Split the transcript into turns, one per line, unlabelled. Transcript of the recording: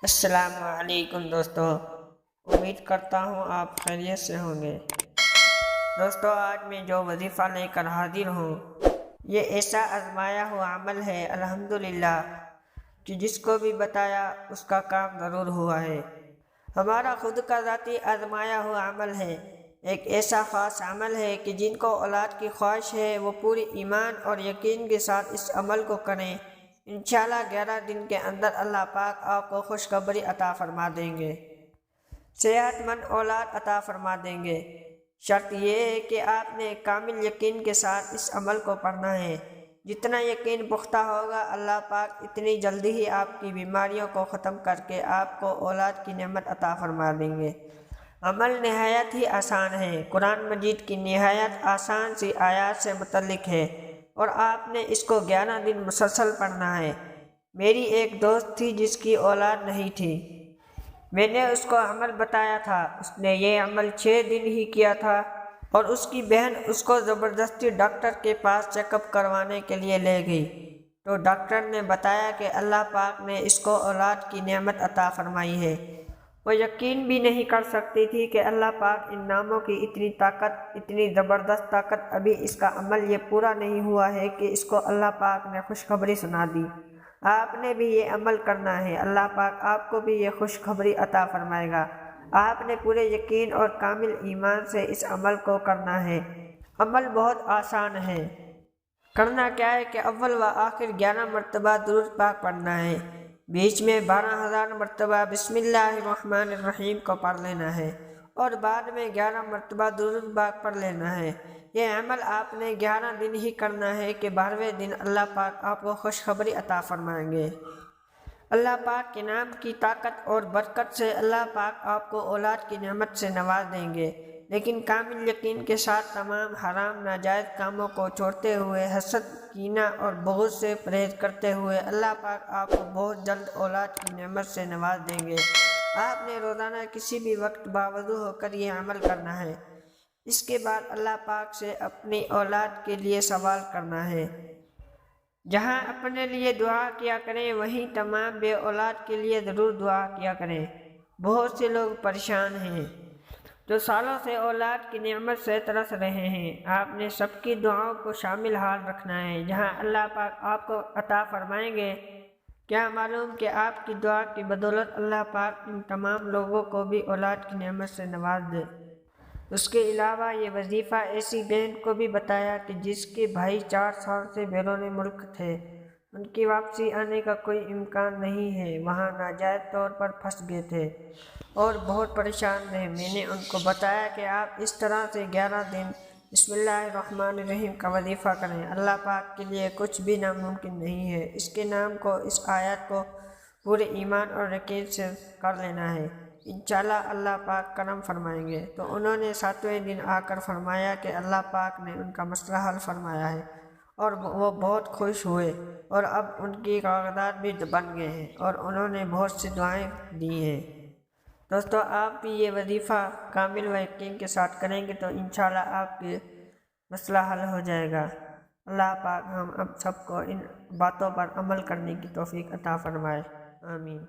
السلام علیکم دوستو، امید کرتا ہوں آپ خیریت سے ہوں گے۔ دوستو، آج میں جو وظیفہ لے کر حاضر ہوں یہ ایسا آزمایا ہوا عمل ہے الحمدللہ کہ جس کو بھی بتایا اس کا کام ضرور ہوا ہے۔ ہمارا خود کا ذاتی آزمایا ہوا عمل ہے، ایک ایسا خاص عمل ہے کہ جن کو اولاد کی خواہش ہے وہ پوری ایمان اور یقین کے ساتھ اس عمل کو کریں۔ انشاءاللہ 11 دن کے اندر اللہ پاک آپ کو خوشخبری عطا فرما دیں گے، صحت مند اولاد عطا فرما دیں گے۔ شرط یہ ہے کہ آپ نے کامل یقین کے ساتھ اس عمل کو پڑھنا ہے۔ جتنا یقین پختہ ہوگا اللہ پاک اتنی جلدی ہی آپ کی بیماریوں کو ختم کر کے آپ کو اولاد کی نعمت عطا فرما دیں گے۔ عمل نہایت ہی آسان ہے، قرآن مجید کی نہایت آسان سی آیات سے متعلق ہے اور آپ نے اس کو 11 دن مسلسل پڑھنا ہے۔ میری ایک دوست تھی جس کی اولاد نہیں تھی، میں نے اس کو عمل بتایا تھا، اس نے یہ عمل 6 دن ہی کیا تھا اور اس کی بہن اس کو زبردستی ڈاکٹر کے پاس چیک اپ کروانے کے لیے لے گئی تو ڈاکٹر نے بتایا کہ اللہ پاک نے اس کو اولاد کی نعمت عطا فرمائی ہے۔ وہ یقین بھی نہیں کر سکتی تھی کہ اللہ پاک ان ناموں کی اتنی طاقت، اتنی زبردست طاقت، ابھی اس کا عمل یہ پورا نہیں ہوا ہے کہ اس کو اللہ پاک نے خوشخبری سنا دی۔ آپ نے بھی یہ عمل کرنا ہے، اللہ پاک آپ کو بھی یہ خوشخبری عطا فرمائے گا۔ آپ نے پورے یقین اور کامل ایمان سے اس عمل کو کرنا ہے۔ عمل بہت آسان ہے، کرنا کیا ہے کہ اول و آخر 11 مرتبہ درود پاک پڑھنا ہے، بیچ میں 12,000 مرتبہ بسم اللہ الرحمن الرحیم کو پڑھ لینا ہے اور بعد میں 11 مرتبہ درود پاک پڑھ لینا ہے۔ یہ عمل آپ نے 11 دن ہی کرنا ہے کہ 12ویں دن اللہ پاک آپ کو خوشخبری عطا فرمائیں گے۔ اللہ پاک کے نام کی طاقت اور برکت سے اللہ پاک آپ کو اولاد کی نعمت سے نواز دیں گے، لیکن کامل یقین کے ساتھ تمام حرام ناجائز کاموں کو چھوڑتے ہوئے، حسد، کینہ اور بغض سے پرہیز کرتے ہوئے اللہ پاک آپ کو بہت جلد اولاد کی نعمت سے نواز دیں گے۔ آپ نے روزانہ کسی بھی وقت باوضو ہو کر یہ عمل کرنا ہے۔ اس کے بعد اللہ پاک سے اپنی اولاد کے لیے سوال کرنا ہے۔ جہاں اپنے لیے دعا کیا کریں وہیں تمام بے اولاد کے لیے ضرور دعا کیا کریں۔ بہت سے لوگ پریشان ہیں جو سالوں سے اولاد کی نعمت سے ترس رہے ہیں، آپ نے سب کی دعاؤں کو شامل حال رکھنا ہے۔ جہاں اللہ پاک آپ کو عطا فرمائیں گے، کیا معلوم کہ آپ کی دعا کی بدولت اللہ پاک ان تمام لوگوں کو بھی اولاد کی نعمت سے نواز دے۔ اس کے علاوہ یہ وظیفہ ایسی بہن کو بھی بتایا کہ جس کے بھائی 4 سال سے بیرون ملک تھے، ان کی واپسی آنے کا کوئی امکان نہیں ہے، وہاں ناجائز طور پر پھنس گئے تھے اور بہت پریشان رہے۔ میں نے ان کو بتایا کہ آپ اس طرح سے 11 دن بسم اللہ الرحمن الرحیم کا وظیفہ کریں، اللہ پاک کے لیے کچھ بھی ناممکن نہیں ہے۔ اس کے نام کو، اس آیت کو پورے ایمان اور یقین سے کر لینا ہے، انشاءاللہ اللہ پاک کرم فرمائیں گے۔ تو انہوں نے 7ویں دن آ کر فرمایا کہ اللہ پاک نے ان کا مسئلہ حل فرمایا ہے اور وہ بہت خوش ہوئے اور اب ان کی کاغذات بھی بن گئے ہیں اور انہوں نے بہت سی دعائیں دی ہیں۔ دوستو، آپ بھی یہ وظیفہ کامل و یقین کے ساتھ کریں گے تو انشاءاللہ آپ کے مسئلہ حل ہو جائے گا۔ اللہ پاک ہم اب سب کو ان باتوں پر عمل کرنے کی توفیق عطا فرمائے، آمین۔